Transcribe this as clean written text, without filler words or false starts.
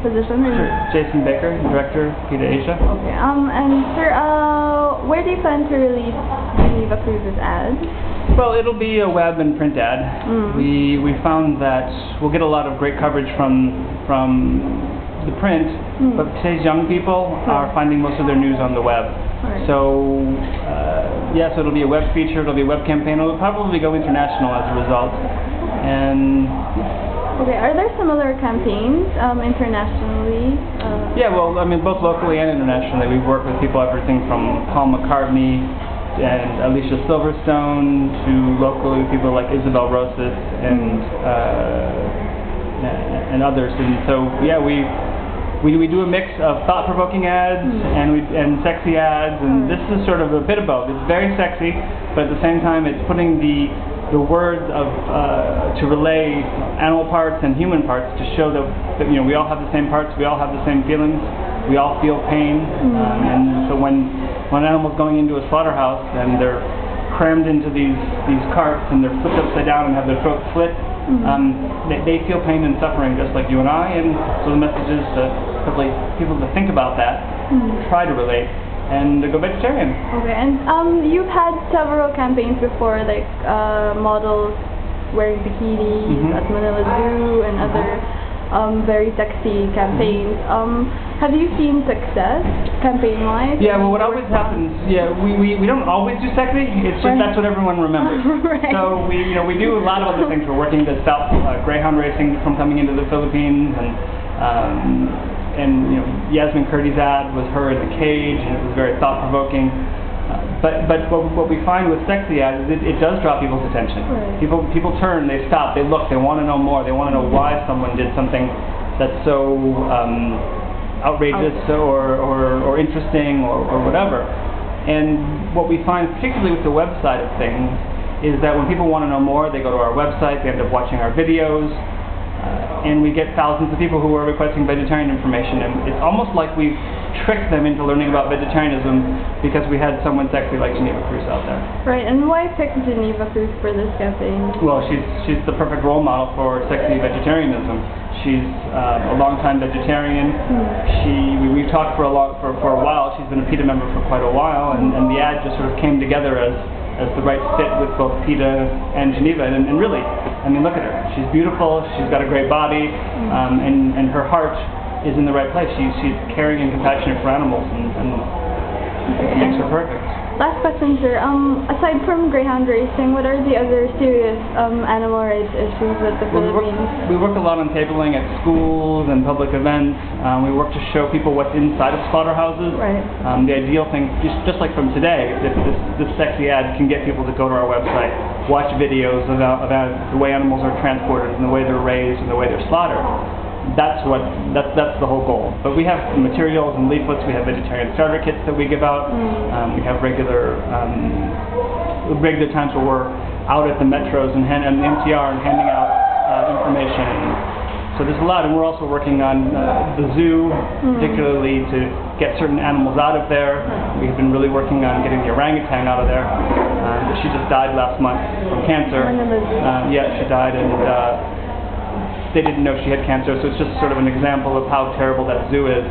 position? Sure. Jason Baker, Director, Peta Asia. Okay. And sir, where do you plan to release Geneva Cruz's ads? Well, it'll be a web and print ad. We found that we'll get a lot of great coverage from the print, but today's young people are finding most of their news on the web. Right. So, yes, it'll be a web feature, it'll be a web campaign, it'll probably go international as a result. And okay, are there similar campaigns internationally? Yeah, well, I mean, both locally and internationally. We've worked with people, everything from Paul McCartney and Alicia Silverstone to locally people like Isabel Rosas and others. And so, yeah, we do a mix of thought-provoking ads and sexy ads, and this is sort of a bit of both. It's very sexy, but at the same time, it's putting the words of to relay animal parts and human parts to show that you know we all have the same parts, we all have the same feelings, we all feel pain, and so when an animal's going into a slaughterhouse and they're crammed into these carts and they're flipped upside down and have their throats slit, they feel pain and suffering just like you and I, and so the message is to people to think about that, try to relate, and to go vegetarian. Okay, and you've had several campaigns before, like models wearing bikinis at Manila Zoo and other very sexy campaigns. Have you seen success campaign-wise? Yeah, well, what always happens, we don't always do sexy. It's just that's what everyone remembers. Right. So we do a lot of other things. We're working to stop greyhound racing from coming into the Philippines, and you know, Yasmin Kurdi's ad was her in a cage, and it was very thought-provoking. But what we find with sexy ads is it does draw people's attention. Right. People turn, they stop, they look, they want to know more, they want to know why someone did something that's so outrageous or interesting or whatever. And what we find, particularly with the website of things, is that when people want to know more, they go to our website, they end up watching our videos. And we get thousands of people who are requesting vegetarian information, and it's almost like we've tricked them into learning about vegetarianism because we had someone sexy like Geneva Cruz out there. Right, and why pick Geneva Cruz for this campaign? Well, she's the perfect role model for sexy vegetarianism. She's a long-time vegetarian. We've talked for a while. She's been a PETA member for quite a while, and the ad just sort of came together as the right fit with both PETA and Geneva. And really, I mean, look at her. She's beautiful, she's got a great body, and her heart is in the right place. She's caring and compassionate for animals, and it makes her perfect. Last question, sir. Aside from greyhound racing, what are the other serious animal rights issues that the Philippines? We work a lot on tabling at schools and public events. We work to show people what's inside of slaughterhouses. Right. The ideal thing, just like from today, if this sexy ad can get people to go to our website, watch videos about the way animals are transported and the way they're raised and the way they're slaughtered. That's the whole goal. But we have materials and leaflets. We have vegetarian starter kits that we give out. We have regular times where we're out at the metros and the MTR and handing out information. So there's a lot, and we're also working on the zoo, particularly to get certain animals out of there. We have been really working on getting the orangutan out of there. She just died last month from cancer. Yeah, she died, and they didn't know she had cancer, so it's just sort of an example of how terrible that zoo is.